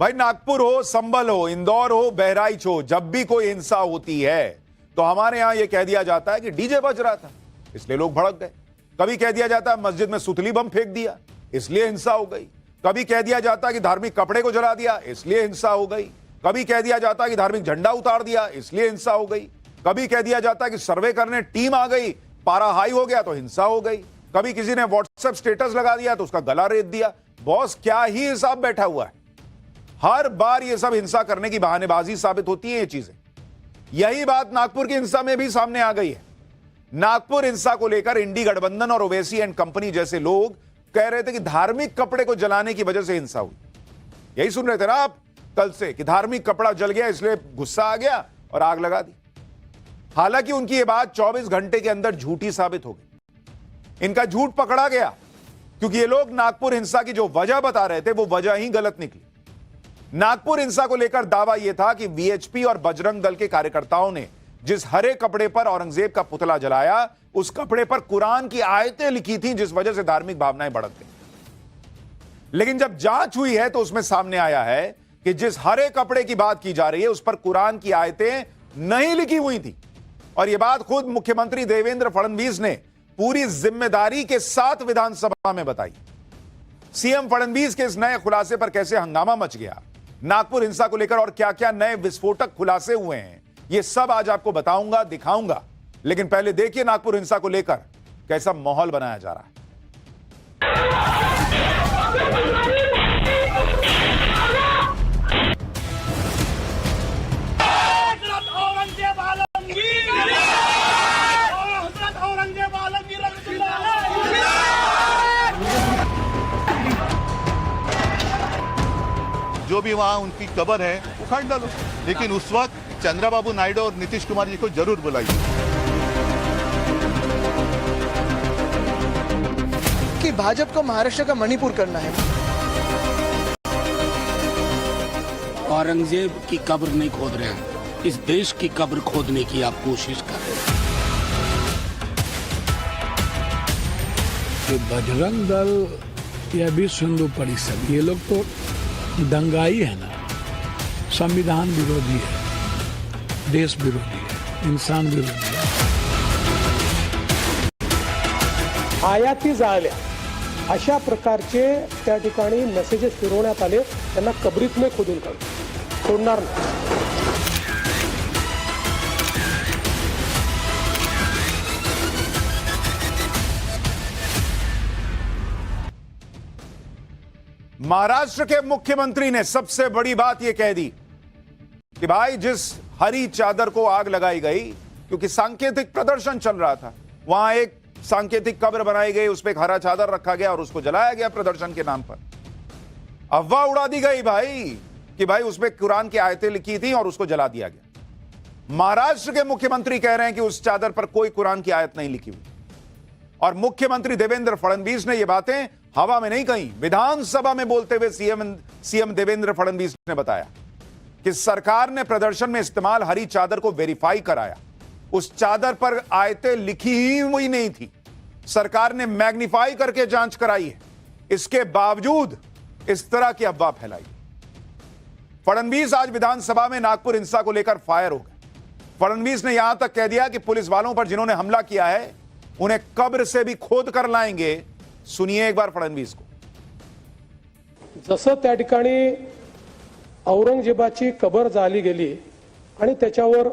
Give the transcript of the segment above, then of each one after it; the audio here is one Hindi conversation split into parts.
भाई नागपुर हो, संभल हो, इंदौर हो, बहराइच हो, जब भी कोई हिंसा होती है तो हमारे यहां यह कह दिया जाता है कि डीजे बज रहा था इसलिए लोग भड़क गए। कभी कह दिया जाता है मस्जिद में सुतली बम फेंक दिया इसलिए हिंसा हो गई। कभी कह दिया जाता है कि धार्मिक कपड़े को जला दिया इसलिए हिंसा हो गई। कभी कह दिया जाता है कि धार्मिक झंडा उतार दिया इसलिए हिंसा हो गई। कभी कह दिया जाता है कि सर्वे करने टीम आ गई, पारा हाई हो गया तो हिंसा हो गई। कभी किसी ने व्हाट्सएप स्टेटस लगा दिया तो उसका गला रेत दिया। बॉस क्या ही हिसाब बैठा हुआ है। हर बार ये सब हिंसा करने की बहानेबाजी साबित होती है ये चीजें। यही बात नागपुर की हिंसा में भी सामने आ गई है। नागपुर हिंसा को लेकर इंडी गठबंधन और ओवैसी एंड कंपनी जैसे लोग कह रहे थे कि धार्मिक कपड़े को जलाने की वजह से हिंसा हुई। यही सुन रहे थे ना आप कल से कि धार्मिक कपड़ा जल गया इसलिए गुस्सा आ गया और आग लगा दी। हालांकि उनकी यह बात 24 घंटे के अंदर झूठी साबित हो गई। इनका झूठ पकड़ा गया क्योंकि ये लोग नागपुर हिंसा की जो वजह बता रहे थे वो वजह ही गलत निकली। नागपुर हिंसा को लेकर दावा यह था कि वीएचपी और बजरंग दल के कार्यकर्ताओं ने जिस हरे कपड़े पर औरंगजेब का पुतला जलाया उस कपड़े पर कुरान की आयतें लिखी थी जिस वजह से धार्मिक भावनाएं भड़क गई। लेकिन जब जांच हुई है तो उसमें सामने आया है कि जिस हरे कपड़े की बात की जा रही है उस पर कुरान की आयतें नहीं लिखी हुई थी। और यह बात खुद मुख्यमंत्री देवेंद्र फडणवीस ने पूरी जिम्मेदारी के साथ विधानसभा में बताई। सीएम फडणवीस के इस नए खुलासे पर कैसे हंगामा मच गया, नागपुर हिंसा को लेकर और क्या क्या नए विस्फोटक खुलासे हुए हैं, यह सब आज आपको बताऊंगा, दिखाऊंगा। लेकिन पहले देखिए नागपुर हिंसा को लेकर कैसा माहौल बनाया जा रहा है। जो भी वहाँ उनकी कब्र है उखाड़ डालो, लेकिन उस वक्त चंद्रबाबू नायडू और नीतीश कुमार जी को जरूर बुलाइए। कि भाजपा को महाराष्ट्र का मणिपुर करना है। औरंगजेब की कब्र नहीं खोद रहे हैं, इस देश की कब्र खोदने की आप कोशिश कर रहे हैं। कि बजरंग दल या विश्व हिंदू परिषद ये लोग तो दंगाई है ना, संविधान विरोधी है, देश विरोधी है, इंसान विरोधी है। आयाती जाळल्या अशा प्रकारचे त्या ठिकाणी मेसेजेस फिरवण्यात आले, त्यांना कबरीत में खोदून काढू सोडणार नाही। महाराष्ट्र के मुख्यमंत्री ने सबसे बड़ी बात यह कह दी कि भाई जिस हरी चादर को आग लगाई गई क्योंकि सांकेतिक प्रदर्शन चल रहा था, वहां एक सांकेतिक कब्र बनाई गई, उस पर एक हरा चादर रखा गया और उसको जलाया गया प्रदर्शन के नाम पर। अफवाह उड़ा दी गई भाई कि भाई उसमें कुरान की आयतें लिखी थी और उसको जला दिया गया। महाराष्ट्र के मुख्यमंत्री कह रहे हैं कि उस चादर पर कोई कुरान की आयत नहीं लिखी हुई। और मुख्यमंत्री देवेंद्र फडणवीस ने यह बातें हवा में नहीं कही, विधानसभा में बोलते हुए सीएम देवेंद्र फडणवीस ने बताया कि सरकार ने प्रदर्शन में इस्तेमाल हरी चादर को वेरीफाई कराया। उस चादर पर आयतें लिखी ही हुई नहीं थी, सरकार ने मैग्नीफाई करके जांच कराई है। इसके बावजूद इस तरह की अफवाह फैलाई। फडणवीस आज विधानसभा में नागपुर हिंसा को लेकर फायर हो गए। फडणवीस ने यहां तक कह दिया कि पुलिस वालों पर जिन्होंने हमला किया है उन्हें कब्र से भी खोद कर लाएंगे। सुनिए एक बार फडणवीस को। जसं त्या ठिकाणी औरंगजेबाची कबर जाळली गेली आणि त्याच्यावर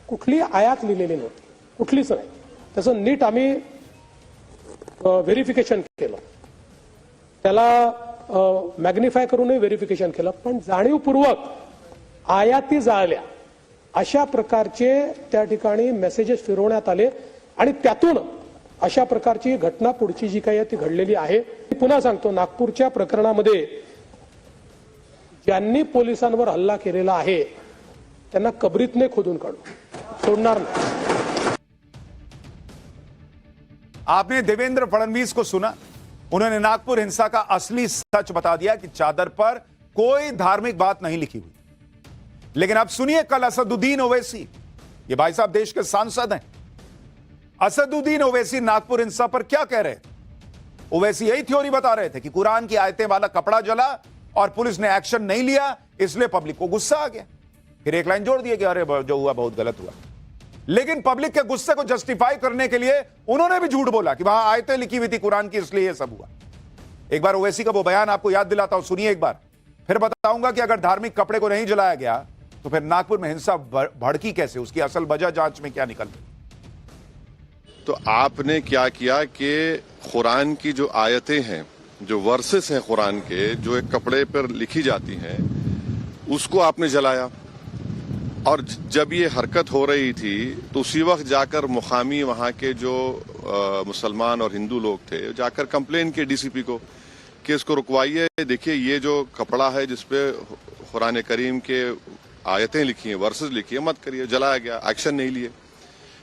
कुठली आयात लिहिलेली नव्हती, कुठलीच नाही, त्याचं नीट आम्ही व्हेरिफिकेशन केलं, त्याला मॅग्निफाय करूनही व्हेरिफिकेशन केलं, पण जाणीवपूर्वक आयाती जाळल्या अशा प्रकारचे त्या ठिकाणी मेसेजेस फिरवण्यात आले आणि त्यातून अशा प्रकारची घटना पुढची जी काही ती घडलेली आहे। पुन्हा सांगतो, नागपूरच्या प्रकरणामध्ये ज्यांनी पोलिसांवर हल्ला केलेला आहे त्यांना कबरीतने खोदून काढू सोडणार नाही। आपने देवेंद्र फडणवीस को सुना, उन्होंने नागपुर हिंसा का असली सच बता दिया कि चादर पर कोई धार्मिक बात नहीं लिखी हुई। लेकिन अब सुनिए कल असदुद्दीन ओवैसी, ये भाई साहब देश के सांसद हैं, असदुद्दीन ओवैसी नागपुर हिंसा पर क्या कह रहे थे। ओवैसी यही थ्योरी बता रहे थे कि कुरान की आयतें वाला कपड़ा जला और पुलिस ने एक्शन नहीं लिया, इसलिए पब्लिक को गुस्सा आ गया। फिर एक लाइन जोड़ दिए कि अरे जो हुआ बहुत गलत हुआ। लेकिन पब्लिक के गुस्से को जस्टिफाई करने के लिए उन्होंने भी झूठ बोला कि वहां आयतें लिखी हुई थी कुरान की, इसलिए यह सब हुआ। एक बार ओवैसी का वो बयान आपको याद दिलाता हूं, सुनिए एक बार, फिर बताऊंगा कि अगर धार्मिक कपड़े को नहीं जलाया गया तो फिर नागपुर में हिंसा भड़की कैसे, उसकी असल वजह जांच में क्या निकल गई। तो आपने क्या किया कि कुरान की जो आयतें हैं, जो वर्सेस हैं कुरान के, जो एक कपड़े पर लिखी जाती हैं, उसको आपने जलाया। और जब ये हरकत हो रही थी तो उसी वक्त जाकर मुकामी वहां के जो मुसलमान और हिंदू लोग थे, जाकर कंप्लेन किए डीसीपी को कि इसको रुकवाइए, देखिए ये जो कपड़ा है जिसपे कुरान करीम के आयतें लिखी हैं, वर्सेस लिखी है, मत करिए। जलाया गया, एक्शन नहीं लिए।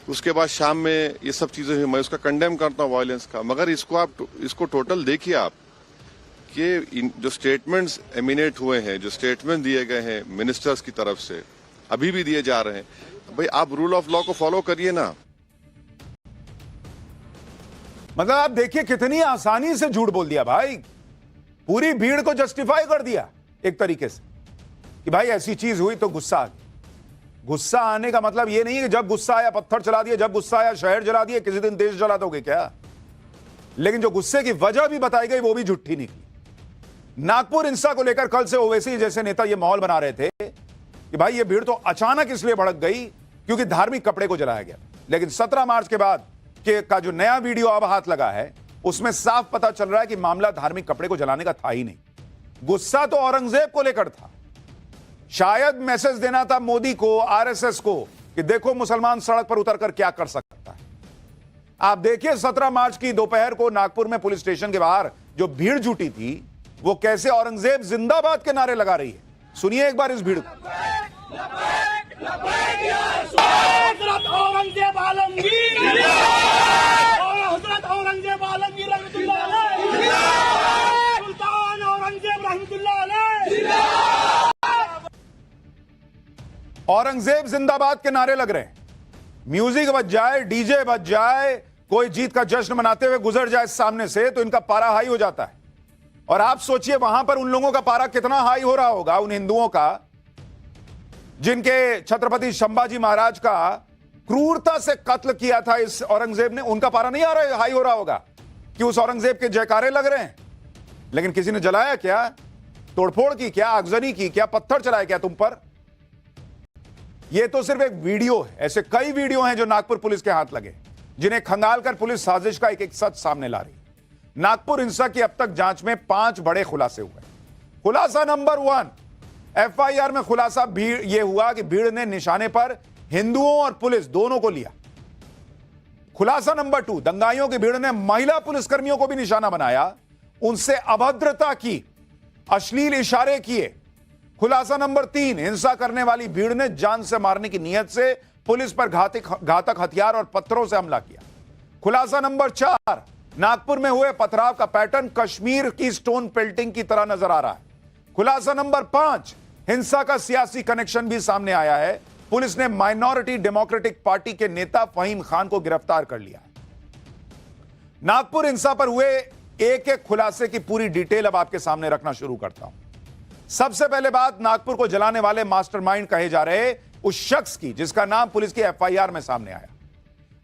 उसके बाद शाम में ये सब चीजें हुई। मैं उसका कंडेम करता हूँ वायलेंस का, मगर इसको टोटल देखिए आप कि जो स्टेटमेंट्स एमिनेट हुए हैं, जो स्टेटमेंट दिए गए हैं मिनिस्टर्स की तरफ से, अभी भी दिए जा रहे हैं, भाई आप रूल ऑफ लॉ को फॉलो करिए ना। मतलब आप देखिए कितनी आसानी से झूठ बोल दिया भाई, पूरी भीड़ को जस्टिफाई कर दिया एक तरीके से कि भाई ऐसी चीज हुई तो गुस्सा आ गया। गुस्सा आने का मतलब यह नहीं है कि जब गुस्सा आया पत्थर चला दिए, जब गुस्सा आया शहर जला दिए, किसी दिन देश जला दोगे क्या। लेकिन जो गुस्से की वजह भी बताई गई वो भी झूठी निकली। नागपुर हिंसा को लेकर कल से ओवैसी जैसे नेता यह माहौल बना रहे थे कि भाई ये भीड़ तो अचानक इसलिए भड़क गई क्योंकि धार्मिक कपड़े को जलाया गया। लेकिन 17 मार्च के बाद का जो नया वीडियो अब हाथ लगा है उसमें साफ पता चल रहा है कि मामला धार्मिक कपड़े को जलाने का था ही नहीं। गुस्सा तो औरंगजेब को लेकर था। शायद मैसेज देना था मोदी को, आरएसएस को कि देखो मुसलमान सड़क पर उतरकर क्या कर सकता है। आप देखिए 17 मार्च की दोपहर को नागपुर में पुलिस स्टेशन के बाहर जो भीड़ जुटी थी वो कैसे औरंगजेब जिंदाबाद के नारे लगा रही है। सुनिए एक बार इस भीड़ को। औरंगजेब आलमगीर, हजरत औरंगजेब आलमगीर रहमतुल्लाह अलैह, सुल्तान औरंगजेब रहमतुल्लाह अलैह। औरंगजेब जिंदाबाद के नारे लग रहे हैं। म्यूजिक बज जाए, डीजे बज जाए, कोई जीत का जश्न मनाते हुए गुजर जाए सामने से तो इनका पारा हाई हो जाता है। और आप सोचिए वहां पर उन लोगों का पारा कितना हाई हो रहा होगा, उन हिंदुओं का जिनके छत्रपति संभाजी महाराज का क्रूरता से कत्ल किया था इस औरंगजेब ने। उनका पारा नहीं आ रहा, हाई हो रहा होगा कि उस औरंगजेब के जयकारे लग रहे हैं। लेकिन किसी ने जलाया क्या, तोड़फोड़ की क्या, आगजनी की क्या, पत्थर चलाया क्या तुम पर। यह तो सिर्फ एक वीडियो है, ऐसे कई वीडियो हैं जो नागपुर पुलिस के हाथ लगे, जिन्हें खंगालकर पुलिस साजिश का एक एक सच सामने ला रही है। नागपुर हिंसा की अब तक जांच में 5 बड़े खुलासे हुए। खुलासा नंबर 1, एफआईआर में खुलासा यह हुआ कि भीड़ ने निशाने पर हिंदुओं और पुलिस दोनों को लिया। खुलासा नंबर 2, दंगाइयों की भीड़ ने महिला पुलिसकर्मियों को भी निशाना बनाया, उनसे अभद्रता की, अश्लील इशारे किए। खुलासा नंबर 3, हिंसा करने वाली भीड़ ने जान से मारने की नीयत से पुलिस पर घातक हथियार और पत्थरों से हमला किया। खुलासा नंबर 4, नागपुर में हुए पथराव का पैटर्न कश्मीर की स्टोन पेल्टिंग की तरह नजर आ रहा है। खुलासा नंबर 5, हिंसा का सियासी कनेक्शन भी सामने आया है। पुलिस ने माइनॉरिटी डेमोक्रेटिक पार्टी के नेता फहीम खान को गिरफ्तार कर लिया। नागपुर हिंसा पर हुए एक एक खुलासे की पूरी डिटेल अब आपके सामने रखना शुरू करता हूं। सबसे पहले बात नागपुर को जलाने वाले मास्टरमाइंड कहे जा रहे उस शख्स की जिसका नाम पुलिस की एफआईआर में सामने आया।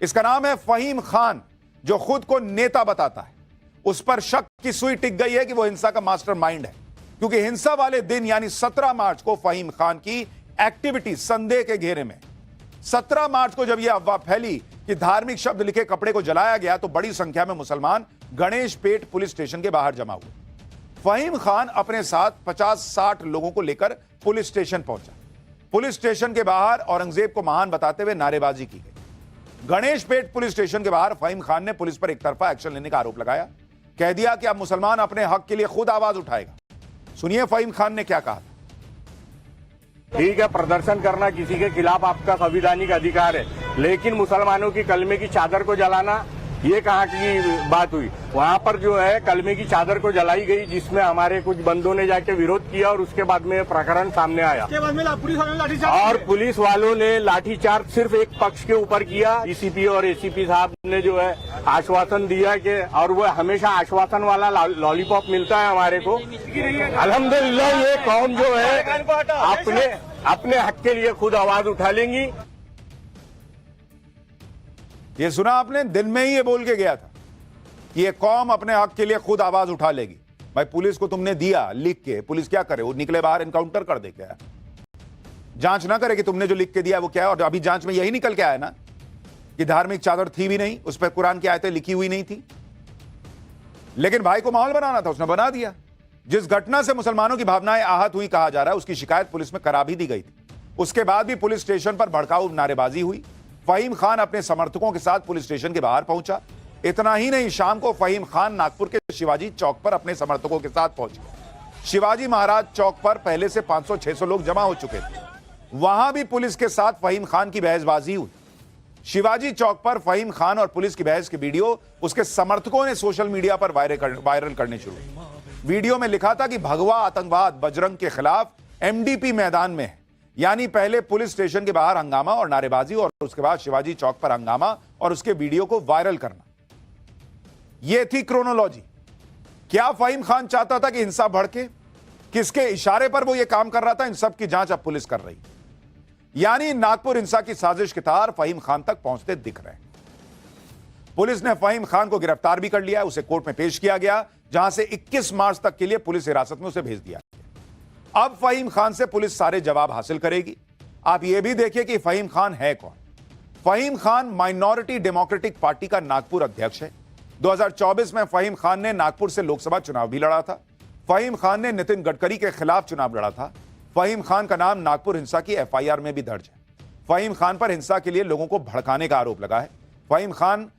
इसका नाम है फहीम खान, जो खुद को नेता बताता है। उस पर शक की सुई टिक गई है कि वो हिंसा का मास्टरमाइंड है, क्योंकि हिंसा वाले दिन यानी 17 मार्च को फहीम खान की एक्टिविटी संदेह के घेरे में। 17 मार्च को जब यह अफवाह फैली कि धार्मिक शब्द लिखे कपड़े को जलाया गया तो बड़ी संख्या में मुसलमान गणेश पेट पुलिस स्टेशन के बाहर जमा हुए। फहीम खान अपने साथ 50-60 लोगों को लेकर पुलिस स्टेशन पहुंचा। पुलिस स्टेशन के बाहर औरंगजेब को महान बताते हुए नारेबाजी की गई। गणेश पेट पुलिस स्टेशन के बाहर फहीम खान ने पुलिस पर एक तरफा एक्शन लेने का आरोप लगाया। कह दिया कि अब मुसलमान अपने हक के लिए खुद आवाज उठाएगा। सुनिए फहीम खान ने क्या कहा। ठीक है, प्रदर्शन करना किसी के खिलाफ आपका संवैधानिक अधिकार है, लेकिन मुसलमानों की कलमे की चादर को जलाना ये कहाँ की बात हुई? वहाँ पर जो है कलमे की चादर को जलाई गई, जिसमें हमारे कुछ बंदों ने जाके विरोध किया और उसके बाद में प्रकरण सामने आया और पुलिस वालों ने लाठीचार्ज सिर्फ एक पक्ष के ऊपर किया। डीसीपी और एसीपी साहब ने जो है आश्वासन दिया कि, और वो हमेशा आश्वासन वाला लॉलीपॉप मिलता है हमारे को। अल्हम्दुलिल्लाह ये कौम जो है अपने हक के लिए खुद आवाज उठा लेंगी। ये सुना आपने? दिन में ही ये बोल के गया था कि ये कौम अपने हक के लिए खुद आवाज उठा लेगी। भाई पुलिस को तुमने दिया लिख के, पुलिस क्या करे? वो निकले बाहर एनकाउंटर कर दे। क्या जांच ना करे कि तुमने जो लिख के दिया वो क्या है? और अभी जांच में यही निकल के आया ना कि धार्मिक चादर थी भी नहीं, उस पर कुरान की आयतें लिखी हुई नहीं थी। लेकिन भाई को माहौल बनाना था, उसने बना दिया। जिस घटना से मुसलमानों की भावनाएं आहत हुई कहा जा रहा है, उसकी शिकायत पुलिस में करा भी दी गई थी। उसके बाद भी पुलिस स्टेशन पर भड़काऊ नारेबाजी हुई। फहीम खान अपने समर्थकों के साथ पुलिस स्टेशन के बाहर पहुंचा। इतना ही नहीं, शाम को फहीम खान नागपुर के शिवाजी चौक पर अपने समर्थकों के साथ पहुंचे। शिवाजी महाराज चौक पर पहले से 500-600 लोग जमा हो चुके थे। वहां भी पुलिस के साथ फहीम खान की बहसबाजी हुई। शिवाजी चौक पर फहीम खान और पुलिस की बहस के वीडियो उसके समर्थकों ने सोशल मीडिया पर वायरल करने शुरू किए। वीडियो में लिखा था कि भगवा आतंकवाद बजरंग के खिलाफ एमडीपी मैदान में है। यानी पहले पुलिस स्टेशन के बाहर हंगामा और नारेबाजी और उसके बाद शिवाजी चौक पर हंगामा और उसके वीडियो को वायरल करना। यह थी क्रोनोलॉजी। क्या फहीम खान चाहता था कि हिंसा भड़के? किसके इशारे पर वो ये काम कर रहा था? इन सब की जांच अब पुलिस कर रही। यानी नागपुर हिंसा की साजिश के तार फहीम खान तक पहुंचते दिख रहे हैं। पुलिस ने फहीम खान को गिरफ्तार भी कर लिया। उसे कोर्ट में पेश किया गया, जहां से 21 मार्च तक के लिए पुलिस हिरासत में उसे भेज दिया। अब फहीम खान से पुलिस सारे जवाब हासिल करेगी। आप यह भी देखिए कि फहीम खान है कौन। Faheem Khan Minority Democratic Party का नागपुर अध्यक्ष है। 2024 में फहीम खान ने नागपुर से लोकसभा चुनाव भी लड़ा था। फहीम खान ने नितिन गडकरी के खिलाफ चुनाव लड़ा था। फहीम खान का नाम नागपुर हिंसा की एफआईआर में भी दर्ज है। फहीम खान पर हिंसा के लिए लोगों को भड़काने का आरोप लगा है। फहीम खान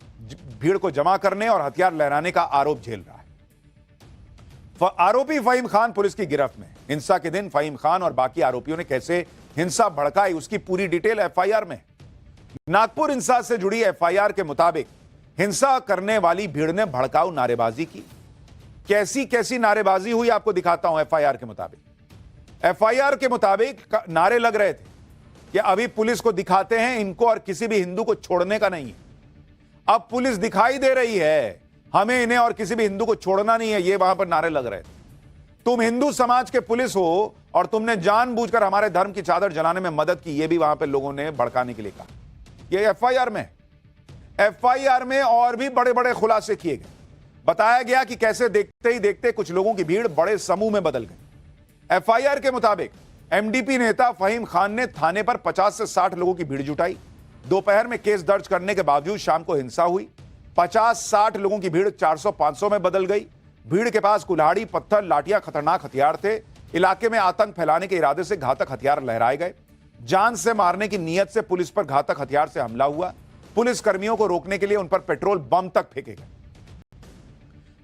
भीड़ को जमा करने और हथियार लहराने का आरोप झेल रहा है। आरोपी फहीम खान पुलिस की गिरफ्त में। हिंसा के दिन फहीम खान और बाकी आरोपियों ने कैसे हिंसा भड़काई, उसकी पूरी डिटेल एफआईआर में। नागपुर हिंसा से जुड़ी एफआईआर के मुताबिक हिंसा करने वाली भीड़ ने भड़काऊ नारेबाजी की। कैसी कैसी नारेबाजी हुई आपको दिखाता हूं। एफआईआर के मुताबिक नारे लग रहे थे कि अभी पुलिस को दिखाते हैं इनको और किसी भी हिंदू को छोड़ने का नहीं है। अब पुलिस दिखाई दे रही है, हमें इन्हें और किसी भी हिंदू को छोड़ना नहीं है। ये वहां पर नारे लग रहे थे। तुम हिंदू समाज के पुलिस हो और तुमने जानबूझकर हमारे धर्म की चादर जलाने में मदद की। ये भी वहां पर लोगों ने भड़काने के लिए कहा। ये एफआईआर में और भी बड़े बड़े खुलासे किए गए। बताया गया कि कैसे देखते ही देखते कुछ लोगों की भीड़ बड़े समूह में बदल गई। एफआईआर के मुताबिक एमडीपी नेता फहीम खान ने थाने पर 50 से 60 लोगों की भीड़ जुटाई। दोपहर में केस दर्ज करने के बावजूद शाम को हिंसा हुई। 50-60 लोगों की भीड़ 400-500 में बदल गई। भीड़ के पास कुल्हाड़ी, पत्थर, लाठियां, खतरनाक हथियार थे। इलाके में आतंक फैलाने के इरादे से घातक हथियार लहराए गए। जान से मारने की नीयत से पुलिस पर घातक हथियार से हमला हुआ। पुलिस कर्मियों को रोकने के लिए उन पर पेट्रोल बम तक फेंके गए।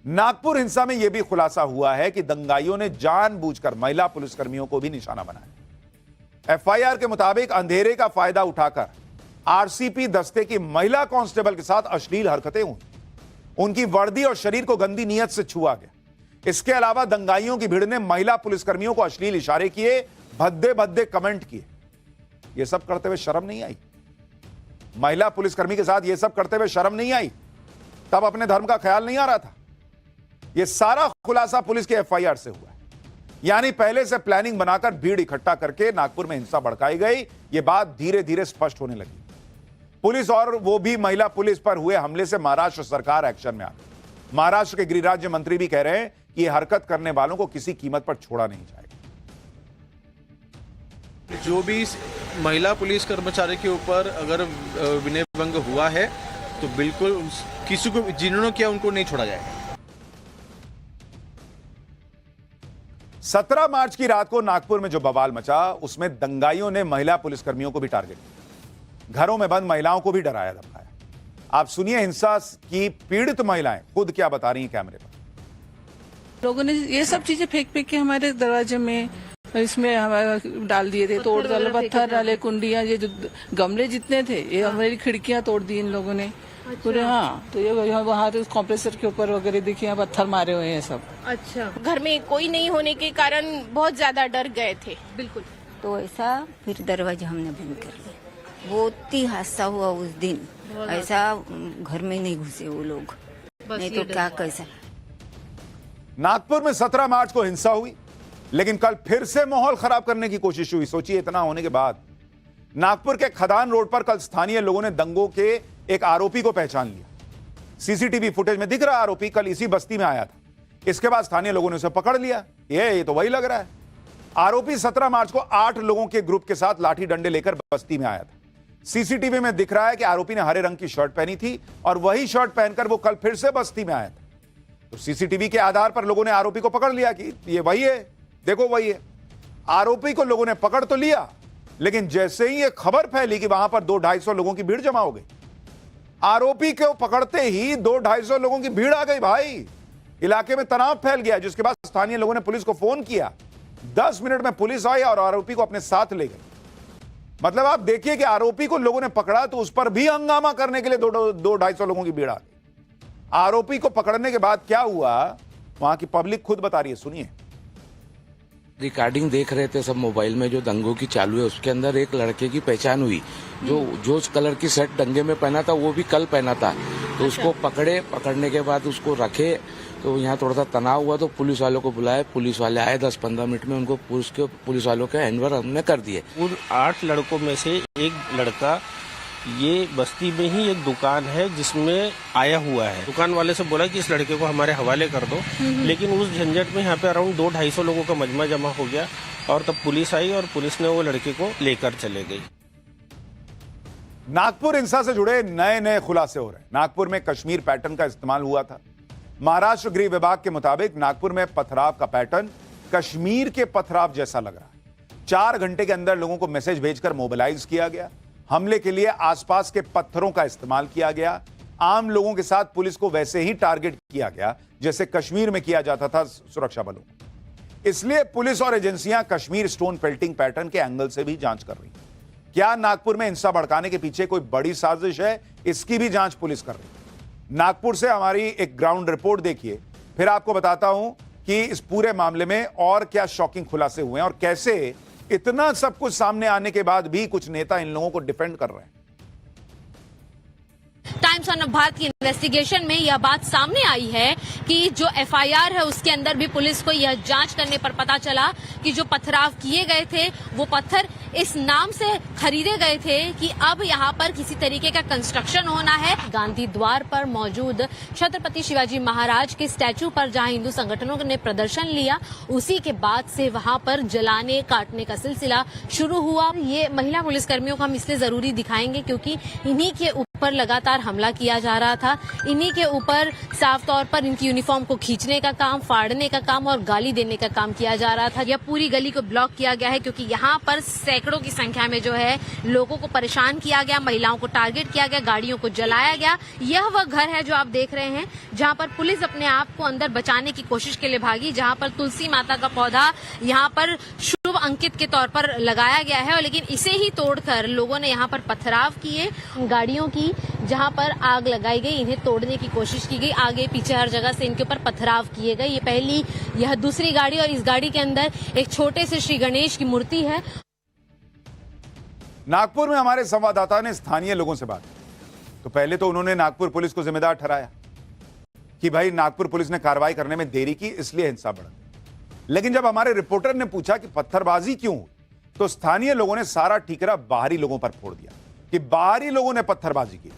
नागपुर हिंसा में यह भी खुलासा हुआ है कि दंगाइयों ने जानबूझकर महिला पुलिसकर्मियों को भी निशाना बनाया। एफआईआर के मुताबिक अंधेरे का फायदा उठाकर आरसीपी दस्ते की महिला कांस्टेबल के साथ अश्लील हरकतें हुई। उनकी वर्दी और शरीर को गंदी नीयत से छुआ गया। इसके अलावा दंगाइयों की भीड़ ने महिला पुलिसकर्मियों को अश्लील इशारे किए, भद्दे भद्दे कमेंट किए। यह सब करते हुए शर्म नहीं आई? महिला पुलिसकर्मी के साथ यह सब करते हुए शर्म नहीं आई? तब अपने धर्म का ख्याल नहीं आ रहा था? यह सारा खुलासा पुलिस के एफआईआर से हुआ है। यानी पहले से प्लानिंग बनाकर भीड़ इकट्ठा करके नागपुर में हिंसा भड़काई गई। यह बात धीरे धीरे स्पष्ट होने लगी। पुलिस और वो भी महिला पुलिस पर हुए हमले से महाराष्ट्र सरकार एक्शन में आ गई। महाराष्ट्र के गृह राज्य मंत्री भी कह रहे हैं कि यह हरकत करने वालों को किसी कीमत पर छोड़ा नहीं जाएगा। जो भी महिला पुलिस कर्मचारी के ऊपर अगर विनय भंग हुआ है तो बिल्कुल किसी को, जिन्होंने किया उनको नहीं छोड़ा जाएगा। 17 मार्च की रात को नागपुर में जो बवाल मचा, उसमें दंगाइयों ने महिला पुलिसकर्मियों को भी टारगेट किया। घरों में बंद महिलाओं को भी डराया धमकाया। आप सुनिए हिंसा की पीड़ित महिलाएं खुद क्या बता रही हैं कैमरे पर। लोगों ने ये सब चीजें फेंक फेंक के हमारे दरवाजे में इसमें डाल दिए थे, तोड़ डाले, पत्थर डाले, कुंडियां, ये जो गमले जितने थे ये हमारी खिड़कियां तोड़ दी इन लोगों ने। पूरे। हाँ, तो ये वहाँ तो कॉम्प्रेसर के ऊपर वगैरह देखिए पत्थर मारे हुए हैं सब। अच्छा, घर में कोई नहीं होने के कारण बहुत ज्यादा डर गए थे। बिल्कुल। तो ऐसा फिर दरवाजा हमने बंद कर लिया। बहुत ही हादसा हुआ उस दिन, ऐसा घर में नहीं घुसे वो लोग, नहीं तो क्या कैसा। नागपुर में 17 मार्च को हिंसा हुई, लेकिन कल फिर से माहौल खराब करने की कोशिश हुई। सोचिए, इतना होने के बाद नागपुर के खदान रोड पर कल स्थानीय लोगों ने दंगों के एक आरोपी को पहचान लिया। सीसीटीवी फुटेज में दिख रहा आरोपी कल इसी बस्ती में आया था। इसके बाद स्थानीय लोगों ने उसे पकड़ लिया। ये तो वही लग रहा है। आरोपी 17 मार्च को 8 लोगों के ग्रुप के साथ लाठी डंडे लेकर बस्ती में आया था। सीसीटीवी में दिख रहा है कि आरोपी ने हरे रंग की शर्ट पहनी थी और वही शर्ट पहनकर वो कल फिर से बस्ती में आया था। तो सीसीटीवी के आधार पर लोगों ने आरोपी को पकड़ लिया कि ये वही है, देखो वही है। आरोपी को लोगों ने पकड़ तो लिया, लेकिन जैसे ही ये खबर फैली कि वहां पर 200-250 लोगों की भीड़ जमा हो गई, आरोपी को पकड़ते ही 200-250 लोगों की भीड़ आ गई। भाई, इलाके में तनाव फैल गया, जिसके बाद स्थानीय लोगों ने पुलिस को फोन किया। 10 मिनट में पुलिस आई और आरोपी को अपने साथ ले गई। मतलब आप देखिए कि आरोपी को लोगों ने पकड़ा तो उस पर भी हंगामा करने के लिए 200-250 लोगों की भीड़ आ गई। आरोपी को पकड़ने के बाद क्या हुआ, वहां की पब्लिक खुद बता रही है, सुनिए। रिकॉर्डिंग देख रहे थे सब मोबाइल में, जो दंगों की चालू है उसके अंदर एक लड़के की पहचान हुई जो कलर की शर्ट दंगे में पहना था, वो भी कल पहना था। तो उसको पकड़ने के बाद उसको रखे, तो यहाँ थोड़ा सा तनाव हुआ तो पुलिस वालों को बुलाया। पुलिस वाले आए, 10-15 मिनट में उनको पुलिस वालों के हैंडओवर हमने कर दिए। उन 8 लड़कों में से एक लड़का ये बस्ती में ही एक दुकान है जिसमें आया हुआ है। दुकान वाले से बोला कि इस लड़के को हमारे हवाले कर दो, लेकिन उस झंझट में यहाँ पे अराउंड 200-250 लोगों का मजमा जमा हो गया और तब पुलिस आई और पुलिस ने वो लड़के को लेकर चले गई। नागपुर हिंसा से जुड़े नए खुलासे हो रहे हैं। नागपुर में कश्मीर पैटर्न का इस्तेमाल हुआ था। महाराष्ट्र गृह विभाग के मुताबिक नागपुर में पथराव का पैटर्न कश्मीर के पथराव जैसा लग रहा है। 4 घंटे के अंदर लोगों को मैसेज भेजकर मोबिलाइज किया गया। हमले के लिए आसपास के पत्थरों का इस्तेमाल किया गया। आम लोगों के साथ पुलिस को वैसे ही टारगेट किया गया जैसे कश्मीर में किया जाता था सुरक्षा बलों। इसलिए पुलिस और एजेंसियां कश्मीर स्टोन पेल्टिंग पैटर्न के एंगल से भी जांच कर रही हैं। क्या नागपुर में हिंसा भड़काने के पीछे कोई बड़ी साजिश है, इसकी भी जांच पुलिस कर रही है। नागपुर से हमारी एक ग्राउंड रिपोर्ट देखिए, फिर आपको बताता हूं कि इस पूरे मामले में और क्या शॉकिंग खुलासे हुए हैं और कैसे इतना सब कुछ सामने आने के बाद भी कुछ नेता इन लोगों को डिफेंड कर रहे हैं। टाइम्स ऑन भारत की इन्वेस्टिगेशन में यह बात सामने आई है कि जो एफआईआर है उसके अंदर भी पुलिस को यह जांच करने पर पता चला कि जो पथराव किए गए थे वो पत्थर इस नाम से खरीदे गए थे कि अब यहाँ पर किसी तरीके का कंस्ट्रक्शन होना है। गांधी द्वार पर मौजूद छत्रपति शिवाजी महाराज के स्टैचू पर जहाँ हिंदू संगठनों ने प्रदर्शन लिया, उसी के बाद से वहाँ पर जलाने काटने का सिलसिला शुरू हुआ। ये महिला पुलिसकर्मियों को हम इसलिए जरूरी दिखाएंगे क्योंकि इन्हीं के ऊपर लगातार हमला किया जा रहा था। इन्हीं के ऊपर साफ तौर पर इनकी यूनिफॉर्म को खींचने का काम, फाड़ने का काम और गाली देने का काम किया जा रहा था। यह पूरी गली को ब्लॉक किया गया है क्योंकि यहाँ पर सैकड़ों की संख्या में जो है लोगों को परेशान किया गया, महिलाओं को टारगेट किया गया, गाड़ियों को जलाया गया। यह वह घर है जो आप देख रहे हैं जहाँ पर पुलिस अपने आप को अंदर बचाने की कोशिश के लिए भागी, जहाँ पर तुलसी माता का पौधा यहाँ पर शुभ अंकित के तौर पर लगाया गया है, लेकिन इसे ही तोड़कर लोगों ने यहाँ पर पथराव किए। गाड़ियों की जहाँ पर आग लगाई गई, इन्हें तोड़ने की कोशिश की गई, आगे पीछे हर जगह से इनके ऊपर पथराव किए गए। ये पहली, यह दूसरी गाड़ी और इस गाड़ी के अंदर एक छोटे से श्री गणेश की मूर्ति है। नागपुर में हमारे संवाददाता ने स्थानीय लोगों से बात की तो पहले तो उन्होंने नागपुर पुलिस को जिम्मेदार ठहराया कि भाई नागपुर पुलिस ने कार्रवाई करने में देरी की, इसलिए हिंसा बढ़ गई। लेकिन जब हमारे रिपोर्टर ने पूछा कि पत्थरबाजी क्यों हुई, तो स्थानीय लोगों ने सारा ठीकरा बाहरी लोगों पर फोड़ दिया कि बाहरी लोगों ने पत्थरबाजी की।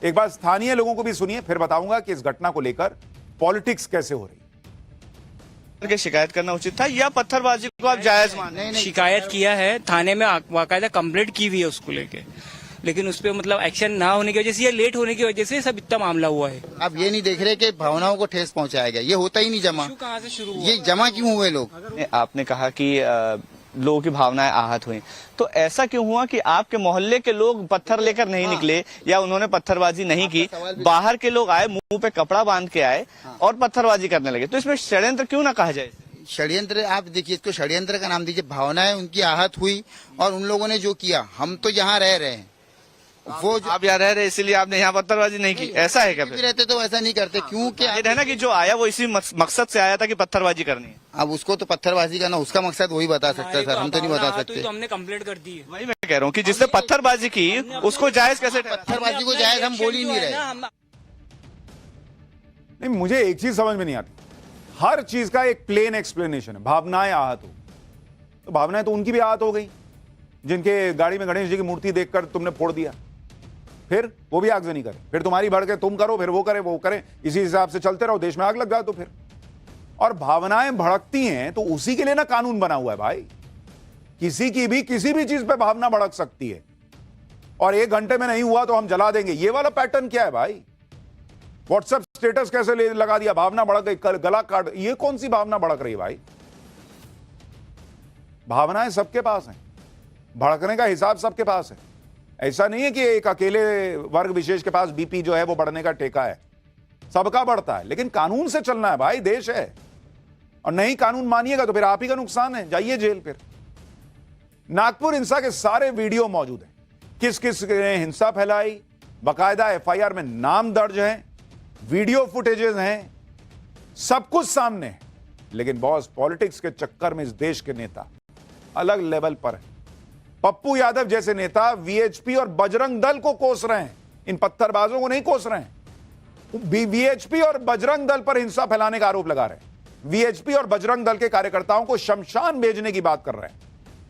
एक बार स्थानीय लोगों को भी सुनिए, फिर बताऊंगा कि इस घटना को लेकर पॉलिटिक्स कैसे हो रही। शिकायत करना उचित था या पत्थरबाजी को आप जायज मान? नहीं, शिकायत किया है, थाने में बाकायदा कंप्लेंट की हुई है उसको लेके, लेकिन उस पर मतलब एक्शन ना होने की वजह से या लेट होने की वजह से सब इतना मामला हुआ है। अब ये नहीं देख रहे कि भावनाओं को ठेस पहुंचाया गया, ये होता ही नहीं जमा। कहाँ से शुरू हुआ? ये जमा क्यों हुए लोग? आपने कहा कि लोगों की भावनाएं आहत हुई, तो ऐसा क्यों हुआ कि आपके मोहल्ले के लोग पत्थर लेकर नहीं निकले या उन्होंने पत्थरबाजी नहीं की, बाहर के लोग आए, मुंह पे कपड़ा बांध के आए और पत्थरबाजी करने लगे? तो इसमें षड्यंत्र क्यों ना कहा जाए? षड्यंत्र आप देखिए, इसको षड्यंत्र का नाम दीजिए। भावनाएं उनकी आहत हुई और उन लोगों ने जो किया, हम तो यहाँ रह रहे हैं, वो आप यहाँ रह रहे इसीलिए आपने यहाँ पत्थरबाजी नहीं की, ऐसा है क्या? भी रहते तो ऐसा नहीं करते, क्योंकि ये है ना कि जो आया वो इसी मकसद से आया था कि पत्थरबाजी करनी है। अब उसको तो पत्थरबाजी करना उसका मकसद वही बता सकता है सर, हम तो नहीं बता सकते। तो हमने कंप्लेंट कर दी है। वही मैं कह रहा हूँ कि जिसने पत्थरबाजी की उसको जायज कैसे ठहरा? पत्थरबाजी को जायज हम बोल ही नहीं रहे। नहीं, मुझे एक चीज समझ में नहीं आती, हर चीज का एक प्लेन एक्सप्लेनेशन है। भावनाएं आहत हो तो भावनाएं तो उनकी भी आहत हो गई जिनके गाड़ी में गणेश जी की मूर्ति देखकर तुमने फोड़ दिया, फिर वो भी आगजनी करे, फिर तुम्हारी भड़के तुम करो, फिर वो करे वो करे, इसी हिसाब से चलते रहो, देश में आग लग जाए तो फिर। और भावनाएं भड़कती हैं तो उसी के लिए ना कानून बना हुआ है भाई। किसी की भी किसी भी चीज पे भावना भड़क सकती है और 1 घंटे में नहीं हुआ तो हम जला देंगे, ये वाला पैटर्न क्या है भाई? व्हाट्सएप स्टेटस कैसे लगा दिया, भावना भड़क गई, गला काट, ये कौन सी भावना भड़क रही है भाई? भावनाएं सबके पास हैं, भड़कने का हिसाब सबके पास है। ऐसा नहीं है कि एक अकेले वर्ग विशेष के पास बीपी जो है वो बढ़ने का ठेका है, सबका बढ़ता है, लेकिन कानून से चलना है भाई, देश है। और नहीं कानून मानिएगा तो फिर आप ही का नुकसान है, जाइए जेल। फिर नागपुर हिंसा के सारे वीडियो मौजूद हैं, किस किस ने हिंसा फैलाई, बाकायदा एफआईआर में नाम दर्ज है, वीडियो फुटेजेस हैं, सब कुछ सामने है। लेकिन बॉस, पॉलिटिक्स के चक्कर में इस देश के नेता अलग लेवल पर है। पप्पू यादव जैसे नेता वीएचपी और बजरंग दल को कोस रहे हैं, इन पत्थरबाजों को नहीं कोस रहे हैं। वीएचपी और बजरंग दल पर हिंसा फैलाने का आरोप लगा रहे हैं। वीएचपी और बजरंग दल के कार्यकर्ताओं को शमशान भेजने की बात कर रहे हैं।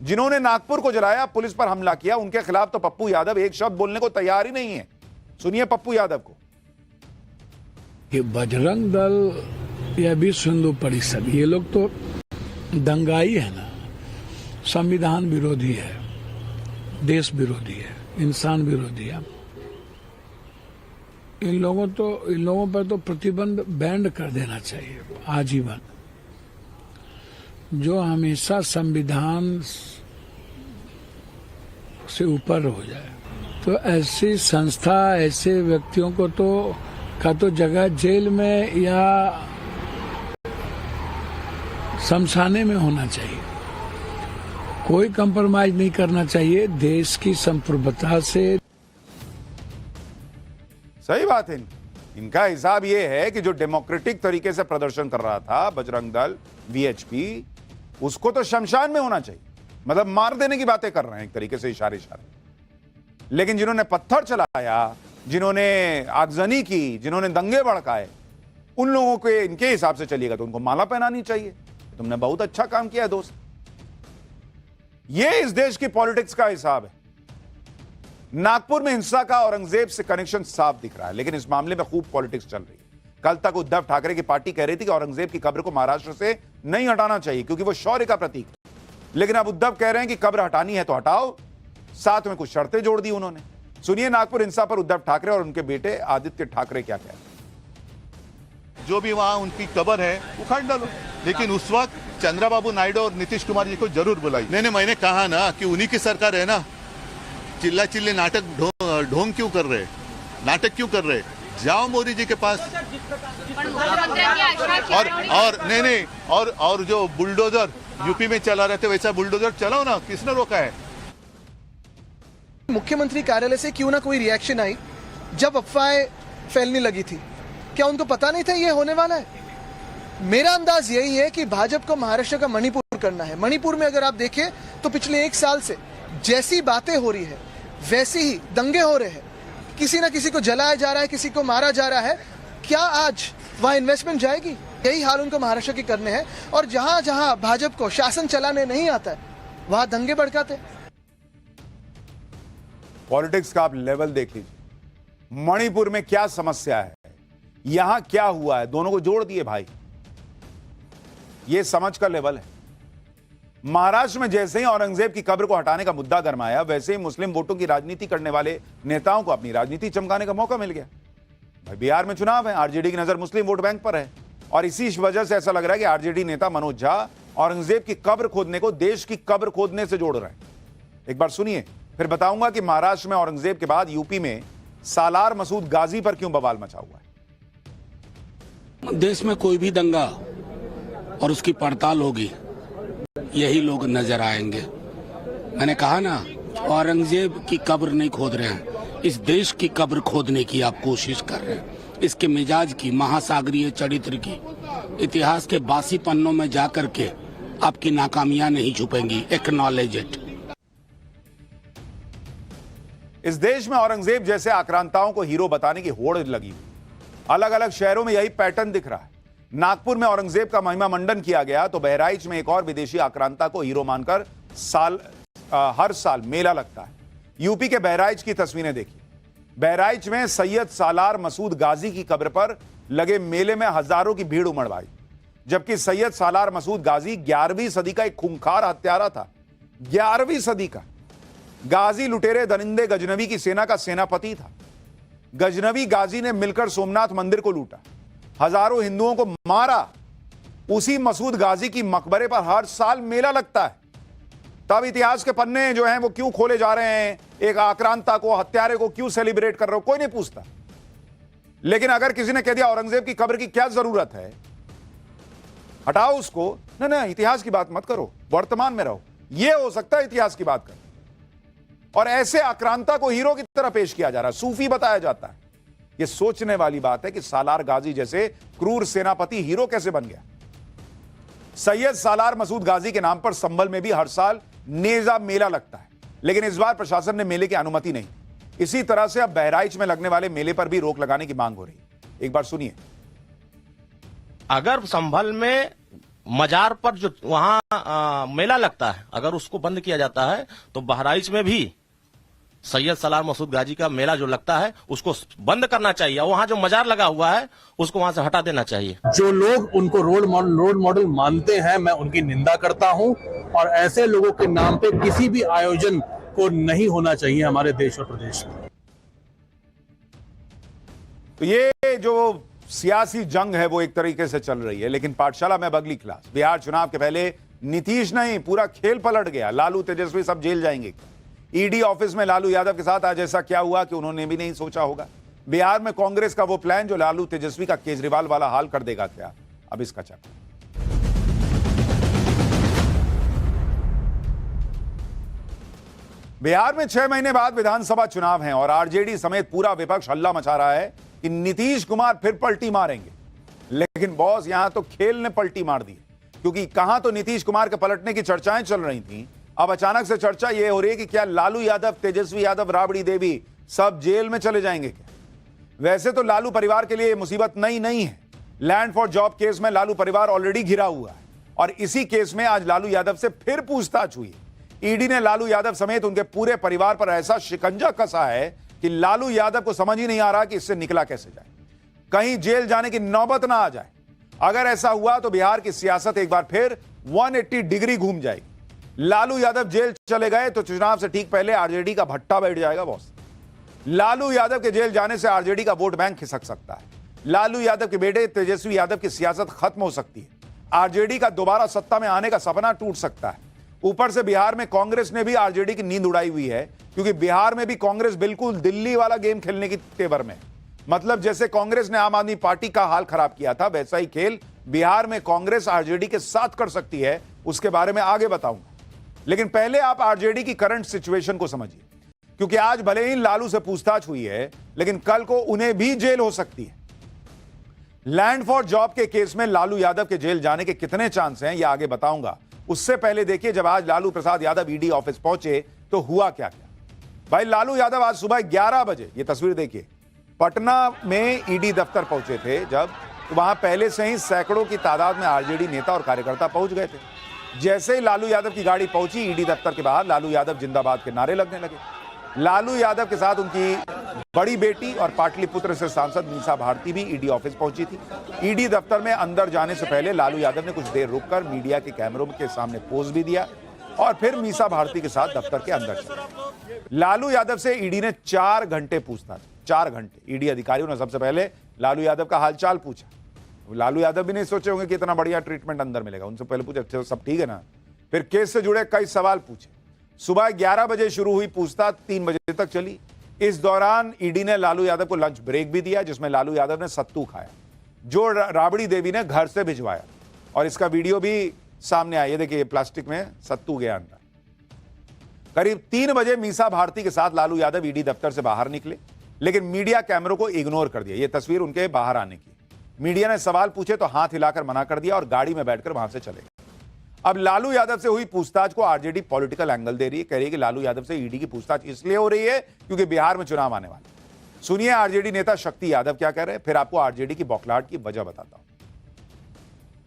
जिन्होंने नागपुर को जलाया, पुलिस पर हमला किया, उनके खिलाफ तो पप्पू यादव एक शब्द बोलने को तैयार ही नहीं है। सुनिए पप्पू यादव को। ये बजरंग दल या विश्व हिंदू परिषद, ये लोग तो दंगाई है ना, संविधान विरोधी है, देश विरोधी है, इंसान विरोधी है। इन लोगों पर तो प्रतिबंध बैंड कर देना चाहिए आजीवन, जो हमेशा संविधान से ऊपर हो जाए। तो ऐसी संस्था, ऐसे व्यक्तियों को तो जगह जेल में या शमशाने में होना चाहिए। कोई कंप्रोमाइज नहीं करना चाहिए देश की संप्रभुता से। सही बात है, इनका हिसाब यह है कि जो डेमोक्रेटिक तरीके से प्रदर्शन कर रहा था बजरंग दल, वीएचपी, उसको तो शमशान में होना चाहिए, मतलब मार देने की बातें कर रहे हैं एक तरीके से, इशारे इशारे। लेकिन जिन्होंने पत्थर चलाया, जिन्होंने आगजनी की, जिन्होंने दंगे भड़काए, उन लोगों के इनके हिसाब से चलिएगा तो उनको माला पहनानी चाहिए। तुमने बहुत अच्छा काम किया दोस्त। ये इस देश की पॉलिटिक्स का हिसाब है। नागपुर में हिंसा का औरंगजेब से कनेक्शन साफ दिख रहा है, लेकिन इस मामले में खूब पॉलिटिक्स चल रही है। कल तक उद्धव ठाकरे की पार्टी कह रही थी कि औरंगजेब की कब्र को महाराष्ट्र से नहीं हटाना चाहिए क्योंकि वो शौर्य का प्रतीक है। लेकिन अब उद्धव कह रहे हैं कि कब्र हटानी है तो हटाओ, साथ में कुछ शर्तें जोड़ दी उन्होंने। सुनिए नागपुर हिंसा पर उद्धव ठाकरे और उनके बेटे आदित्य ठाकरे क्या कह रहे हैं। जो भी वहाँ उनकी कब्र है उखाड़ डालो, लेकिन उस वक्त चंद्रबाबू नायडू और नीतीश कुमार जी को जरूर बुलाई। नहीं, मैंने कहा ना कि उन्हीं की सरकार है ना, चिल्ला चिल्ले नाटक ढोंग क्यों कर रहे, नाटक क्यों कर रहे? जाओ मोदी जी के पास। और नहीं, और जो बुलडोजर यूपी में चला रहे थे वैसा बुलडोजर चलाओ ना, किसने रोका है? मुख्यमंत्री कार्यालय से क्यों ना कोई रिएक्शन आई जब अफवाहें फैलने लगी थी? क्या उनको पता नहीं था ये होने वाला है? मेरा अंदाज यही है कि भाजपा को महाराष्ट्र का मणिपुर करना है। मणिपुर में अगर आप देखें तो पिछले 1 साल से जैसी बातें हो रही है वैसे ही दंगे हो रहे हैं, किसी ना किसी को जलाया जा रहा है, किसी को मारा जा रहा है। क्या आज वहां इन्वेस्टमेंट जाएगी? यही हाल उनको महाराष्ट्र के करने हैं। और जहां जहां भाजपा को शासन चलाने नहीं आता है वहां दंगे भड़काते। पॉलिटिक्स का आप लेवल देख लीजिए। मणिपुर में क्या समस्या है, यहां क्या हुआ है, दोनों को जोड़ दिए भाई। यह समझ का लेवल है। महाराष्ट्र में जैसे ही औरंगजेब की कब्र को हटाने का मुद्दा गरमाया, वैसे ही मुस्लिम वोटों की राजनीति करने वाले नेताओं को अपनी राजनीति चमकाने का मौका मिल गया। भाई बिहार में चुनाव है, आरजेडी की नजर मुस्लिम वोट बैंक पर है और इसी वजह से ऐसा लग रहा है कि आरजेडी नेता मनोज झा औरंगजेब की कब्र खोदने को देश की कब्र खोदने से जोड़ रहे हैं। एक बार सुनिए, फिर बताऊंगा कि महाराष्ट्र में औरंगजेब के बाद यूपी में सालार मसूद गाजी पर क्यों बवाल मचा हुआ है। देश में कोई भी दंगा और उसकी पड़ताल होगी, यही लोग नजर आएंगे। मैंने कहा ना, औरंगजेब की कब्र नहीं खोद रहे हैं, इस देश की कब्र खोदने की आप कोशिश कर रहे हैं। इसके मिजाज की, महासागरीय चरित्र की, इतिहास के बासी पन्नों में जाकर के आपकी नाकामियां नहीं छुपेंगी। Acknowledge it. इस देश में औरंगजेब जैसे आक्रांताओं को हीरो बताने की होड़ लगी हुई। अलग अलग शहरों में यही पैटर्न दिख रहा है। नागपुर में औरंगजेब का महिमा मंडन किया गया तो बहराइच में एक और विदेशी आक्रांता को हीरो मानकर हर साल मेला लगता है। यूपी के बहराइच की तस्वीरें देखिए। बहराइच में सैयद सालार मसूद गाजी की कब्र पर लगे मेले में हजारों की भीड़ उमड़ आई, जबकि सैयद सालार मसूद गाजी 11वीं सदी का एक खूंखार हत्यारा था। 11वीं सदी का गाजी लुटेरे दरिंदे गजनवी की सेना का सेनापति था। गजनवी गाजी ने मिलकर सोमनाथ मंदिर को लूटा, हजारों हिंदुओं को मारा। उसी मसूद गाजी की मकबरे पर हर साल मेला लगता है। तब इतिहास के पन्ने जो हैं वो क्यों खोले जा रहे हैं? एक आक्रांता को, हत्यारे को क्यों सेलिब्रेट कर रहे हो? कोई नहीं पूछता। लेकिन अगर किसी ने कह दिया औरंगजेब की कब्र की क्या जरूरत है, हटाओ उसको, ना इतिहास की बात मत करो, वर्तमान में रहो, यह हो सकता है इतिहास की बात करो। और ऐसे आक्रांता को हीरो की तरह पेश किया जा रहा है, सूफी बताया जाता है। यह सोचने वाली बात है कि सालार गाजी जैसे क्रूर सेनापति हीरो कैसे बन गया। सैयद सालार मसूद गाजी के नाम पर संभल में भी हर साल नेजा मेला लगता है, लेकिन इस बार प्रशासन ने मेले की अनुमति नहीं। इसी तरह से अब बहराइच में लगने वाले मेले पर भी रोक लगाने की मांग हो रही है। एक बार सुनिए। अगर संभल में मजार पर जो वहां मेला लगता है, अगर उसको बंद किया जाता है तो बहराइच में भी सैयद सलार मसूद गाजी का मेला जो लगता है उसको बंद करना चाहिए। वहां जो मजार लगा हुआ है उसको वहां से हटा देना चाहिए। जो लोग उनको रोल मॉडल मानते हैं, मैं उनकी निंदा करता हूं और ऐसे लोगों के नाम पे किसी भी आयोजन को नहीं होना चाहिए हमारे देश और प्रदेश में। तो ये जो सियासी जंग है वो एक तरीके से चल रही है, लेकिन पाठशाला में अगली क्लास। बिहार चुनाव के पहले नीतीश नहीं, पूरा खेल पलट गया। लालू, तेजस्वी सब जेल जाएंगे। ईडी ऑफिस में लालू यादव के साथ आज ऐसा क्या हुआ कि उन्होंने भी नहीं सोचा होगा। बिहार में कांग्रेस का वो प्लान जो लालू तेजस्वी का केजरीवाल वाला हाल कर देगा क्या? अब इसका चक्कर। बिहार में 6 महीने बाद विधानसभा चुनाव हैं और आरजेडी समेत पूरा विपक्ष हल्ला मचा रहा है कि नीतीश कुमार फिर पलटी मारेंगे। लेकिन बॉस, यहां तो खेल ने पलटी मार दी, क्योंकि कहां तो नीतीश कुमार के पलटने की चर्चाएं चल रही थी, अब अचानक से चर्चा यह हो रही है कि क्या लालू यादव, तेजस्वी यादव, राबड़ी देवी सब जेल में चले जाएंगे क्या? वैसे तो लालू परिवार के लिए मुसीबत नई नहीं है। लैंड फॉर जॉब केस में लालू परिवार ऑलरेडी घिरा हुआ है और इसी केस में आज लालू यादव से फिर पूछताछ हुई। ईडी ने लालू यादव समेत उनके पूरे परिवार पर ऐसा शिकंजा कसा है कि लालू यादव को समझ ही नहीं आ रहा कि इससे निकला कैसे जाए, कहीं जेल जाने की नौबत ना आ जाए। अगर ऐसा हुआ तो बिहार की सियासत एक बार फिर 180 डिग्री घूम जाएगी। लालू यादव जेल चले गए तो चुनाव से ठीक पहले आरजेडी का भट्टा बैठ जाएगा बॉस। लालू यादव के जेल जाने से आरजेडी का वोट बैंक खिसक सकता है। लालू यादव के बेटे तेजस्वी यादव की सियासत खत्म हो सकती है। आरजेडी का दोबारा सत्ता में आने का सपना टूट सकता है। ऊपर से बिहार में कांग्रेस ने भी आरजेडी की नींद उड़ाई हुई है, क्योंकि बिहार में भी कांग्रेस बिल्कुल दिल्ली वाला गेम खेलने की तेवर में। मतलब जैसे कांग्रेस ने आम आदमी पार्टी का हाल खराब किया था, वैसा ही खेल बिहार में कांग्रेस आरजेडी के साथ कर सकती है। उसके बारे में आगे बताऊंगा, लेकिन पहले आप आरजेडी की करंट सिचुएशन को समझिए, क्योंकि आज भले ही लालू से पूछताछ हुई है, लेकिन कल को उन्हें भी जेल हो सकती है। लैंड फॉर जॉब के केस में लालू यादव के जेल जाने के कितने चांस हैं, यह आगे बताऊंगा। उससे पहले देखिए, जब आज लालू प्रसाद यादव ईडी ऑफिस पहुंचे तो हुआ क्या क्या। भाई, लालू यादव आज सुबह 11 बजे, ये तस्वीर देखिए, पटना में ईडी दफ्तर पहुंचे थे। जब तो वहां पहले से ही सैकड़ों की तादाद में आरजेडी नेता और कार्यकर्ता पहुंच गए थे। जैसे ही लालू यादव की गाड़ी पहुंची ईडी दफ्तर के बाहर, लालू यादव जिंदाबाद के नारे लगने लगे। लालू यादव के साथ उनकी बड़ी बेटी और पाटलिपुत्र से सांसद मीसा भारती भी ईडी ऑफिस पहुंची थी। ईडी दफ्तर में अंदर जाने से पहले लालू यादव ने कुछ देर रुककर मीडिया के कैमरों के सामने पोज भी दिया और फिर मीसा भारती के साथ दफ्तर के अंदर चले। लालू यादव से ईडी ने 4 घंटे पूछताछ, 4 घंटे। ईडी अधिकारियों ने सबसे पहले लालू यादव का हालचाल पूछा। लालू यादव भी नहीं सोचे होंगे कि इतना बढ़िया ट्रीटमेंट अंदर मिलेगा। उनसे पहले पूछे सब ठीक है ना। फिर केस से जुड़े कई सवाल पूछे। सुबह 11 बजे शुरू हुई पूछताछ 3 बजे तक चली। इस दौरान ईडी ने लालू यादव को लंच ब्रेक भी दिया, जिसमें लालू यादव ने सत्तू खाया, जो राबड़ी देवी ने घर से भिजवाया, और इसका वीडियो भी सामने आया। ये देखिए, प्लास्टिक में सत्तू गया अंदर। करीब 3 बजे मीसा भारती के साथ लालू यादव ईडी दफ्तर से बाहर निकले, लेकिन मीडिया कैमरों को इग्नोर कर दिया। यह तस्वीर उनके बाहर आने की। मीडिया ने सवाल पूछे तो हाथ हिलाकर मना कर दिया और गाड़ी में बैठकर वहां से चले गए। अब लालू यादव से हुई पूछताछ को आरजेडी पॉलिटिकल एंगल दे रही है। कह रही है कि लालू यादव से ईडी की पूछताछ इसलिए हो रही है क्योंकि बिहार में चुनाव आने वाले। सुनिए आरजेडी नेता शक्ति यादव क्या कह रहे हैं, फिर आपको आरजेडी की बौखलाहट की वजह बताता हूं।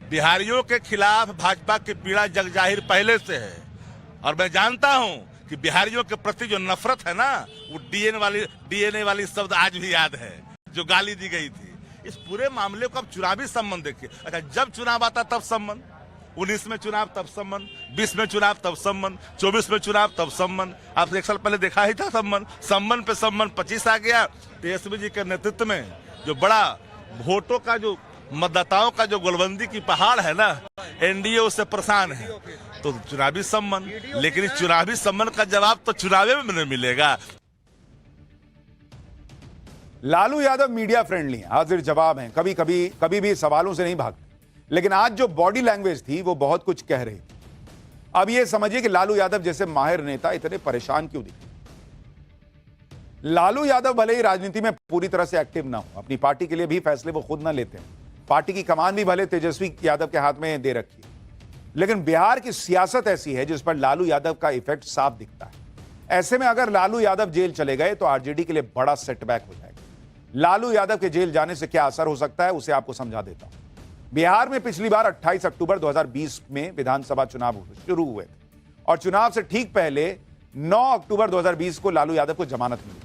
बिहारियों के खिलाफ भाजपा की पीड़ा जग जाहिर पहले से है और मैं जानता हूं कि बिहारियों के प्रति जो नफरत है ना, वो डीएनए वाली शब्द आज भी याद है जो गाली दी गई थी। इस पूरे मामले को अब चुनावी संबंध देखिए। अच्छा, जब चुनाव आता तब संबंध, 19 में चुनाव तब संबंध, 20 में चुनाव तब संबंध, 24 में चुनाव तब संबंध। आपने 1 साल पहले देखा ही था संबंध पे संबंध 25 आ गया। तेजस्वी जी के नेतृत्व में जो बड़ा वोटों का जो मतदाताओं का जो गोलबंदी की पहाड़ है ना, एनडीए उससे परेशान है। तो चुनावी संबंध, लेकिन इस चुनावी संबंध का जवाब तो चुनावे में मिलेगा। लालू यादव मीडिया फ्रेंडली हैं, हाजिर जवाब हैं, कभी भी सवालों से नहीं भागते। लेकिन आज जो बॉडी लैंग्वेज थी वो बहुत कुछ कह रही थी। अब ये समझिए कि लालू यादव जैसे माहिर नेता इतने परेशान क्यों दिखे। लालू यादव भले ही राजनीति में पूरी तरह से एक्टिव ना हो, अपनी पार्टी के लिए भी फैसले वो खुद ना लेते हैं, पार्टी की कमान भी भले तेजस्वी यादव के हाथ में दे रखी है, लेकिन बिहार की सियासत ऐसी है जिस पर लालू यादव का इफेक्ट साफ दिखता है। ऐसे में अगर लालू यादव जेल चले गए तो आरजेडी के लिए बड़ा सेटबैक हो जाएगा। लालू यादव के जेल जाने से क्या असर हो सकता है उसे आपको समझा देता हूं। बिहार में पिछली बार 28 अक्टूबर 2020 में विधानसभा चुनाव शुरू हुए थे और चुनाव से ठीक पहले 9 अक्टूबर 2020 को लालू यादव को जमानत मिली।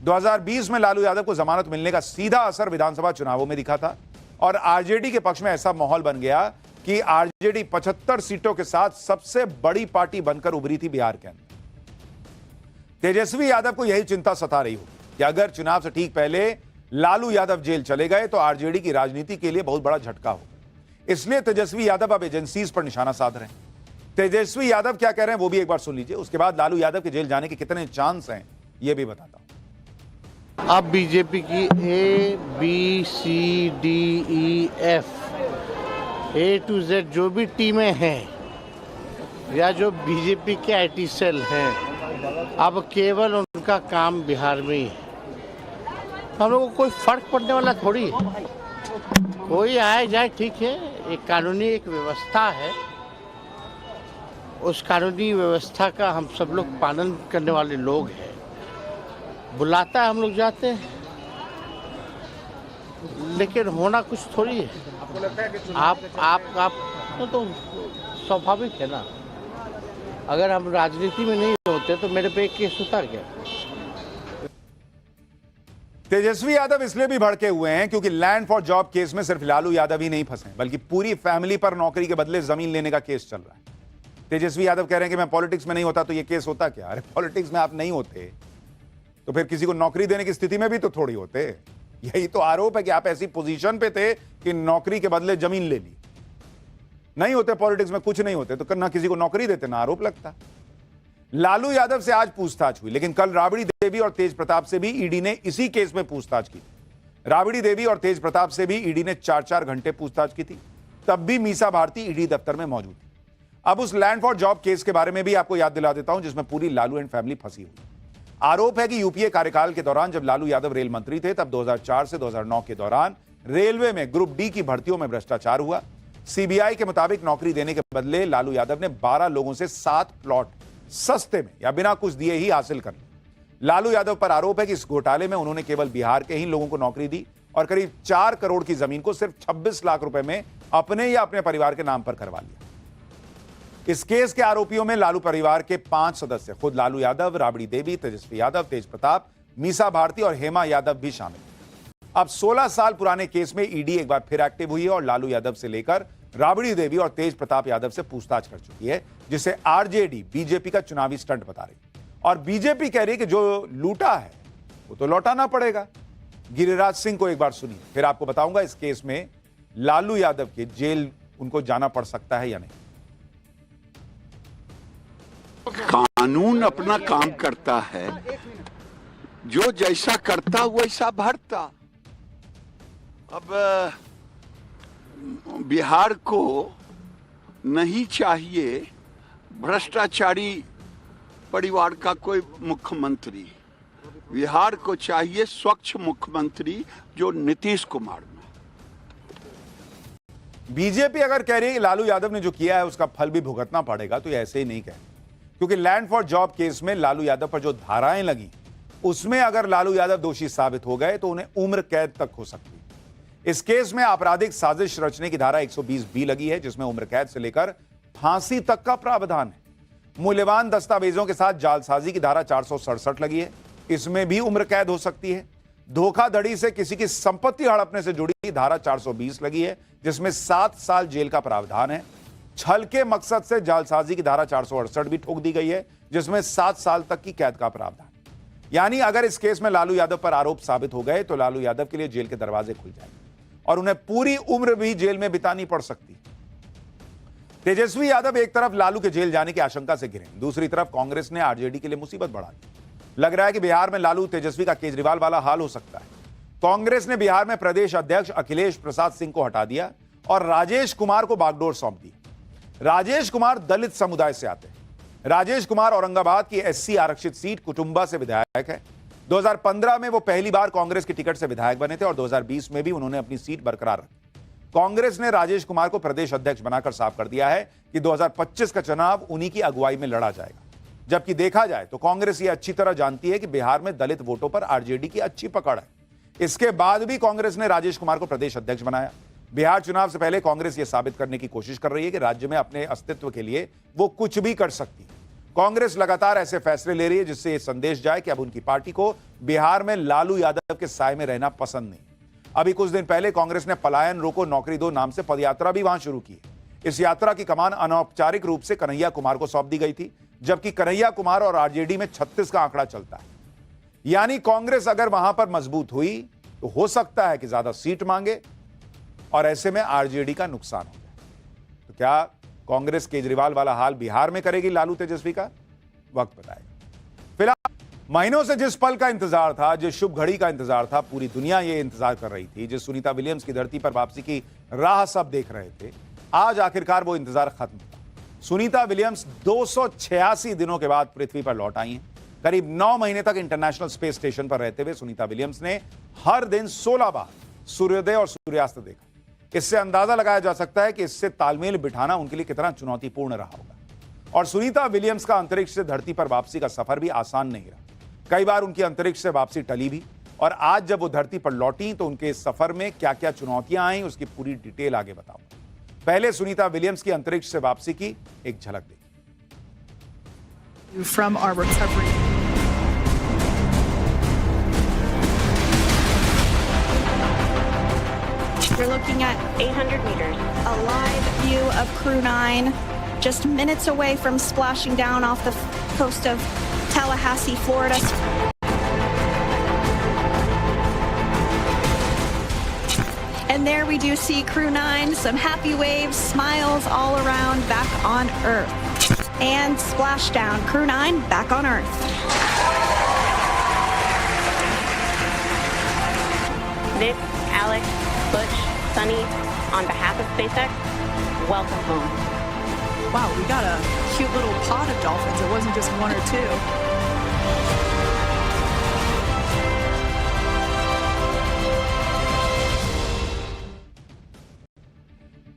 2020 में लालू यादव को जमानत मिलने का सीधा असर विधानसभा चुनावों में दिखा था और आरजेडी के पक्ष में ऐसा माहौल बन गया कि आरजेडी 75 सीटों के साथ सबसे बड़ी पार्टी बनकर उभरी थी बिहार के अंदर। तेजस्वी यादव को यही चिंता सता रही होगी कि अगर चुनाव से ठीक पहले लालू यादव जेल चले गए तो आरजेडी की राजनीति के लिए बहुत बड़ा झटका होगा। इसलिए तेजस्वी यादव अब एजेंसीज पर निशाना साध रहे हैं। तेजस्वी यादव क्या कह रहे हैं वो भी एक बार सुन लीजिए, उसके बाद लालू यादव के जेल जाने के कितने चांस हैं ये भी बताता हूं। अब बीजेपी की ABCDEF A to Z जो भी टीमें हैं या जो बीजेपी के IT सेल हैं, अब केवल उनका काम बिहार में ही है। हम लोगों को कोई फर्क पड़ने वाला थोड़ी है। कोई आए जाए ठीक है, एक कानूनी एक व्यवस्था है, उस कानूनी व्यवस्था का हम सब लोग पालन करने वाले लोग हैं। बुलाता है हम लोग जाते हैं, लेकिन होना कुछ थोड़ी है। आपको लगता है कि आप तो स्वाभाविक है ना। अगर हम राजनीति में नहीं होते तो मेरे पे एक केस होता क्या। तेजस्वी यादव इसलिए भी भड़के हुए हैं क्योंकि लैंड फॉर जॉब केस में सिर्फ लालू यादव ही नहीं फंसे, बल्कि पूरी फैमिली पर नौकरी के बदले जमीन लेने का केस चल रहा है। तेजस्वी यादव कह रहे हैं कि मैं पॉलिटिक्स में नहीं होता तो ये केस होता क्या। अरे पॉलिटिक्स में आप नहीं होते तो फिर किसी को नौकरी देने की स्थिति में भी तो थोड़ी होते। यही तो आरोप है कि आप ऐसी पोजीशन पे थे कि नौकरी के बदले जमीन ले ली। नहीं होते पॉलिटिक्स में, कुछ नहीं होते तो ना किसी को नौकरी देते ना आरोप लगता। लालू यादव से आज पूछताछ हुई, लेकिन कल राबड़ी देवी और तेज प्रताप से भी ईडी ने इसी केस में पूछताछ की। राबड़ी देवी और तेज प्रताप से भी ईडी ने 4-4 घंटे पूछताछ की थी, तब भी मीसा भारती ईडी दफ्तर में मौजूद थी। अब उस लैंड फॉर जॉब केस के बारे में भी आपको याद दिला देता हूं जिसमें पूरी लालू एंड फैमिली फंसी हुई। आरोप है कि यूपीए कार्यकाल के दौरान जब लालू यादव रेल मंत्री थे तब 2004 से 2009 के दौरान रेलवे में ग्रुप डी की भर्तियों में भ्रष्टाचार हुआ। सीबीआई के मुताबिक नौकरी देने के बदले लालू यादव ने 12 लोगों से 7 प्लॉट सस्ते में या बिना कुछ दिए ही हासिल कर ली। लालू यादव पर आरोप है कि इस घोटाले में उन्होंने केवल बिहार के ही लोगों को नौकरी दी और करीब 4 करोड़ की जमीन को सिर्फ 26 लाख रुपए में अपने या अपने परिवार के नाम पर करवा लिया। इस केस के आरोपियों में लालू परिवार के 5 सदस्य, खुद लालू यादव, राबड़ी देवी, तेजस्वी यादव, तेज प्रताप, मीसा भारती और हेमा यादव भी शामिल हैं। अब 16 साल पुराने केस में ईडी एक बार फिर एक्टिव हुई है और लालू यादव से लेकर राबड़ी देवी और तेज प्रताप यादव से पूछताछ कर चुकी है, जिसे आरजेडी बीजेपी का चुनावी स्टंट बता रही है। और बीजेपी कह रही है कि जो लूटा है वो तो लौटाना पड़ेगा। गिरिराज सिंह को एक बार सुनिए, फिर आपको बताऊंगा इस केस में लालू यादव के जेल उनको जाना पड़ सकता है या नहीं। कानून अपना काम करता है, जो जैसा करता वैसा भरता। अब बिहार को नहीं चाहिए भ्रष्टाचारी परिवार का कोई मुख्यमंत्री। बिहार को चाहिए स्वच्छ मुख्यमंत्री जो नीतीश कुमार में। बीजेपी अगर कह रही है कि लालू यादव ने जो किया है उसका फल भी भुगतना पड़ेगा, तो ये ऐसे ही नहीं कहे, क्योंकि लैंड फॉर जॉब केस में लालू यादव पर जो धाराएं लगी उसमें अगर लालू यादव दोषी साबित हो गए तो उन्हें उम्र कैद तक हो सकती है। इस केस में आपराधिक साजिश रचने की धारा 120B लगी है, जिसमें उम्र कैद से लेकर फांसी तक का प्रावधान है। मूल्यवान दस्तावेजों के साथ जालसाजी की धारा 467 लगी है, इसमें भी उम्र कैद हो सकती है। धोखाधड़ी से किसी की संपत्ति हड़पने से जुड़ी धारा 420 लगी है, जिसमें 7 साल जेल का प्रावधान है। छल के मकसद से जालसाजी की धारा 468 भी ठोक दी गई है, जिसमें 7 साल तक की कैद का प्रावधान। यानी अगर इस केस में लालू यादव पर आरोप साबित हो गए तो लालू यादव के लिए जेल के दरवाजे खुल जाएंगे और उन्हें पूरी उम्र भी जेल में बितानी पड़ सकती है। तेजस्वी यादव एक तरफ लालू के जेल जाने की आशंका से घिरे, दूसरी तरफ कांग्रेस ने आरजेडी के लिए मुसीबत बढ़ा दी। लग रहा है कि बिहार में लालू तेजस्वी का केजरीवाल वाला हाल हो सकता है। कांग्रेस ने बिहार में प्रदेश अध्यक्ष अखिलेश प्रसाद सिंह को हटा दिया और राजेश कुमार को बागडोर सौंप दी। राजेश कुमार दलित समुदाय से आते हैं। राजेश कुमार औरंगाबाद की एससी आरक्षित सीट कुटुंबा से विधायक है। 2015 में वो पहली बार कांग्रेस की टिकट से विधायक बने थे और 2020 में भी उन्होंने अपनी सीट बरकरार रखी। कांग्रेस ने राजेश कुमार को प्रदेश अध्यक्ष बनाकर साफ कर दिया है कि 2025 का चुनाव उन्हीं की अगुवाई में लड़ा जाएगा। जबकि देखा जाए तो कांग्रेस ये अच्छी तरह जानती है कि बिहार में दलित वोटों पर आरजेडी की अच्छी पकड़ है। इसके बाद भी कांग्रेस ने राजेश कुमार को प्रदेश अध्यक्ष बनाया। बिहार चुनाव से पहले कांग्रेस यह साबित करने की कोशिश कर रही है कि राज्य में अपने अस्तित्व के लिए वो कुछ भी कर सकती है। कांग्रेस लगातार ऐसे फैसले ले रही है जिससे यह संदेश जाए कि अब उनकी पार्टी को बिहार में लालू यादव के साए में रहना पसंद नहीं। अभी कुछ दिन पहले कांग्रेस ने पलायन रोको नौकरी दो नाम से पदयात्रा भी वहां शुरू की है। इस यात्रा की कमान अनौपचारिक रूप से कन्हैया कुमार को सौंप दी गई थी, जबकि कन्हैया कुमार और आरजेडी में 36 का आंकड़ा चलता है। यानी कांग्रेस अगर वहां पर मजबूत हुई तो हो सकता है कि ज्यादा सीट मांगे और ऐसे में आरजेडी का नुकसान हो जाए। तो क्या कांग्रेस केजरीवाल वाला हाल बिहार में करेगी लालू तेजस्वी का? वक्त बताएगा। फिलहाल महीनों से जिस पल का इंतजार था, जिस शुभ घड़ी का इंतजार था, पूरी दुनिया ये इंतजार कर रही थी, जिस सुनीता विलियम्स की धरती पर वापसी की राह सब देख रहे थे, आज आखिरकार वो इंतजार खत्म हुआ। सुनीता विलियम्स 286 दिनों के बाद पृथ्वी पर लौट आई हैं। करीब 9 महीने तक इंटरनेशनल स्पेस स्टेशन पर रहते हुए सुनीता विलियम्स ने हर दिन 16 बार सूर्योदय और सूर्यास्त देखा। इससे अंदाजा लगाया जा सकता है कि इससे तालमेल बिठाना उनके लिए कितना चुनौतीपूर्ण रहा होगा। और सुनीता विलियम्स का अंतरिक्ष से धरती पर वापसी का सफर भी आसान नहीं रहा। कई बार उनकी अंतरिक्ष से वापसी टली भी, और आज जब वो धरती पर लौटी तो उनके इस सफर में क्या क्या चुनौतियां आई उसकी पूरी डिटेल आगे बताऊंगा। पहले सुनीता विलियम्स की अंतरिक्ष से वापसी की एक झलक देखिए। From our recovery. You're looking at 800 meters. A live view of Crew 9, just minutes away from splashing down off the coast of Tallahassee, Florida. And there we do see Crew 9, some happy waves, smiles all around, back on Earth. And splashdown, Crew 9 back on Earth. Vic, Alex, Butch, Sunny, on behalf of SpaceX, welcome home. Wow, we got a cute little pod of dolphins. It wasn't just one or two.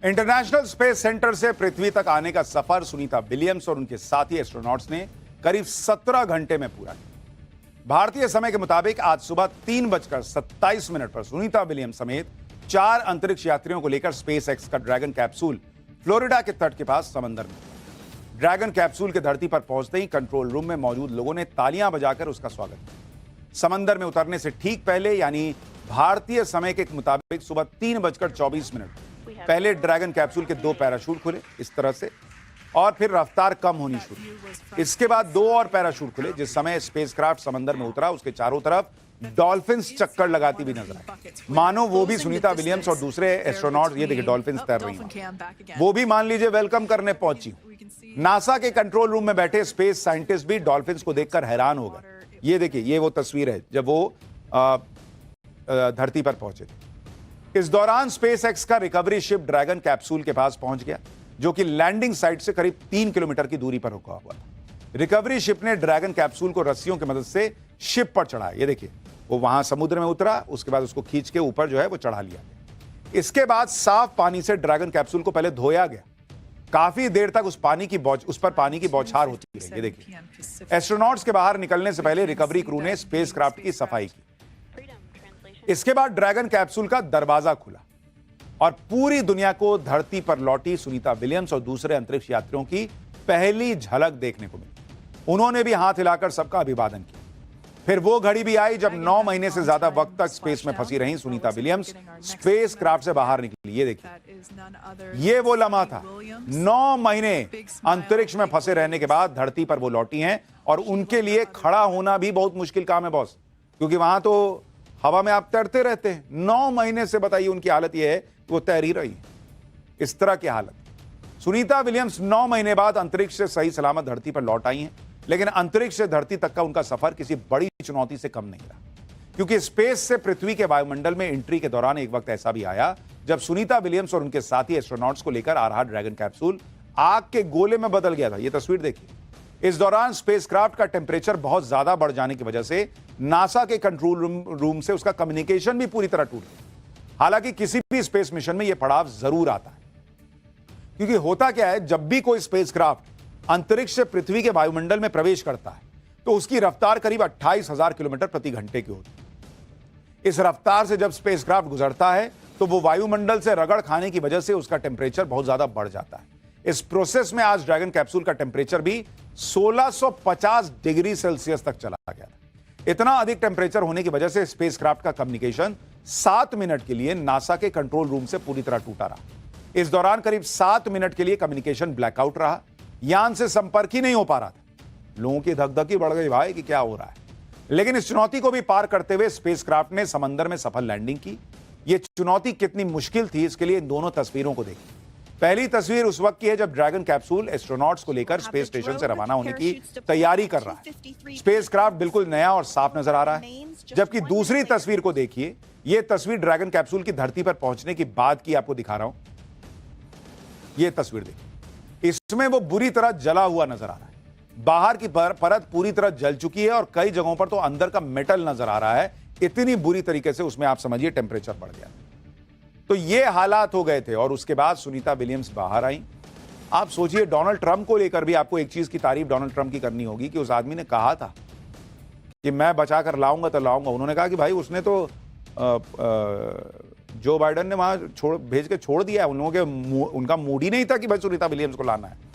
International space centre से पृथ्वी तक आने का सफर सुनीता विलियम्स और उनके साथी एस्ट्रोनॉट्स ने करीब 17 घंटे में पूरा किया। भारतीय समय के मुताबिक आज सुबह 3:27 पर सुनीता विलियम्स समेत 4 अंतरिक्ष यात्रियों को लेकर स्पेस एक्स का ड्रैगन कैप्सूल फ्लोरिडा के तट के पास समंदर में। ड्रैगन कैप्सूल के धरती पर पहुंचते ही कंट्रोल रूम में मौजूद लोगों ने तालियां बजाकर उसका स्वागत किया। समंदर में उतरने से ठीक पहले यानी भारतीय समय के मुताबिक सुबह 3:24 पहले ड्रैगन कैप्सूल के 2 पैराशूट खुले इस तरह से, और फिर रफ्तार कम होनी शुरू। इसके बाद 2 और पैराशूट खुले। जिस समय स्पेसक्राफ्ट समंदर में उतरा उसके चारों तरफ डॉल्फिन्स चक्कर लगाती भी नजर आई, मानो वो भी सुनीता विलियम्स और दूसरे एस्ट्रोनॉट, ये देखिए डॉल्फिन्स तैर रही हैं, वो भी मान लीजिए वेलकम करने पहुंची। नासा के कंट्रोल रूम में बैठे स्पेस साइंटिस्ट भी डॉल्फिन्स को देखकर हैरान हो गए। ये देखिए, ये वो तस्वीर है जब वो धरती पर पहुंचे थे। इस दौरान स्पेस एक्स का रिकवरी शिप ड्रैगन कैप्सूल के पास पहुंच गया, जो कि लैंडिंग साइट से करीब 3 किलोमीटर की दूरी पर रुका हुआ था। रिकवरी शिप ने ड्रैगन कैप्सूल को रस्सियों की मदद से शिप पर चढ़ाया। ये देखिए, वो वहां समुद्र में उतरा, उसके बाद उसको खींच के ऊपर जो है वो चढ़ा लिया गया। इसके बाद साफ पानी से ड्रैगन कैप्सूल को पहले धोया गया। काफी देर तक उस पर पानी की बौछार होती रही। ये देखिए, एस्ट्रोनॉट्स के बाहर निकलने से पहले रिकवरी क्रू ने स्पेसक्राफ्ट की सफाई की। इसके बाद ड्रैगन कैप्सूल का दरवाजा खुला और पूरी दुनिया को धरती पर लौटी सुनीता विलियम्स और दूसरे अंतरिक्ष यात्रियों की पहली झलक देखने को मिली। उन्होंने भी हाथ हिलाकर सबका अभिवादन किया। फिर वो घड़ी भी आई जब 9 महीने से ज्यादा वक्त तक स्पेस में फंसी रही सुनीता विलियम्स स्पेस क्राफ्ट से बाहर निकली। ये देखिए, ये वो लम्हा था। 9 महीने अंतरिक्ष में फंसे रहने के बाद धरती पर वो लौटी हैं और उनके लिए खड़ा होना भी बहुत मुश्किल काम है बॉस, क्योंकि वहां तो हवा में आप तैरते रहते हैं। 9 महीने से बताइए उनकी हालत यह है कि वो तैर ही रही है। इस तरह की हालत। सुनीता विलियम्स 9 महीने बाद अंतरिक्ष से सही सलामत धरती पर लौट आई हैं, लेकिन अंतरिक्ष से धरती तक का उनका सफर किसी बड़ी चुनौती से कम नहीं रहा, क्योंकि स्पेस से पृथ्वी के वायुमंडल में एंट्री के दौरान एक वक्त ऐसा भी आया जब सुनीता विलियम्स और उनके साथी एस्ट्रोनॉट्स को लेकर आ रहा ड्रैगन कैप्सूल आग के गोले में बदल गया था। यह तस्वीर देखिए। इस दौरान स्पेसक्राफ्ट का टेम्परेचर बहुत ज्यादा बढ़ जाने की वजह से नासा के कंट्रोल रूम से उसका कम्युनिकेशन भी पूरी तरह टूट गया। हालांकि किसी भी स्पेस मिशन में यह पड़ाव जरूर आता है, क्योंकि होता क्या है, जब भी कोई स्पेसक्राफ्ट अंतरिक्ष से पृथ्वी के वायुमंडल में प्रवेश करता है तो उसकी रफ्तार करीब 28,000 किलोमीटर प्रति घंटे की होती है। इस रफ्तार से जब स्पेसक्राफ्ट गुजरता है तो वो वायुमंडल से रगड़ खाने की वजह से उसका टेम्परेचर बहुत ज्यादा बढ़ जाता है। इस प्रोसेस में आज ड्रैगन कैप्सूल का टेम्परेचर भी 1650 डिग्री सेल्सियस तक चला गया था। इतना अधिक टेम्परेचर होने की वजह से स्पेसक्राफ्ट का कम्युनिकेशन 7 मिनट के लिए नासा के कंट्रोल रूम से पूरी तरह टूटा रहा। इस दौरान करीब 7 मिनट के लिए कम्युनिकेशन ब्लैकआउट रहा। यान से संपर्क ही नहीं हो पा रहा था। लोगों की धकधकी बढ़ गई भाई कि क्या हो रहा है। लेकिन इस चुनौती को भी पार करते हुए स्पेसक्राफ्ट ने समंदर में सफल लैंडिंग की। यह चुनौती कितनी मुश्किल थी, इसके लिए इन दोनों तस्वीरों को देखिए। पहली तस्वीर उस वक्त की है जब ड्रैगन कैप्सूल एस्ट्रोनॉट्स को लेकर स्पेस स्टेशन से रवाना होने की तैयारी कर रहा है। स्पेसक्राफ्ट बिल्कुल नया और साफ नजर आ रहा है। जबकि दूसरी तस्वीर को देखिए। यह तस्वीर ड्रैगन कैप्सूल की धरती पर पहुंचने की बाद की आपको दिखा रहा हूं। यह तस्वीर देखिए। इसमें वो बुरी तरह जला हुआ नजर आ रहा है। बाहर की परत पूरी तरह जल चुकी है और कई जगहों पर तो अंदर का मेटल नजर आ रहा है। इतनी बुरी तरीके से उसमें आप समझिए टेम्परेचर बढ़ गया। तो ये हालात हो गए थे और उसके बाद सुनीता विलियम्स बाहर आई। आप सोचिए, डोनाल्ड ट्रंप को लेकर भी आपको एक चीज की तारीफ डोनाल्ड ट्रंप की करनी होगी कि उस आदमी ने कहा था कि मैं बचा कर लाऊंगा तो लाऊंगा। उन्होंने कहा कि भाई उसने तो जो बाइडेन ने वहां भेज के छोड़ दिया है। उन लोगों के उनका मूड ही नहीं था कि भाई सुनीता विलियम्स को लाना है।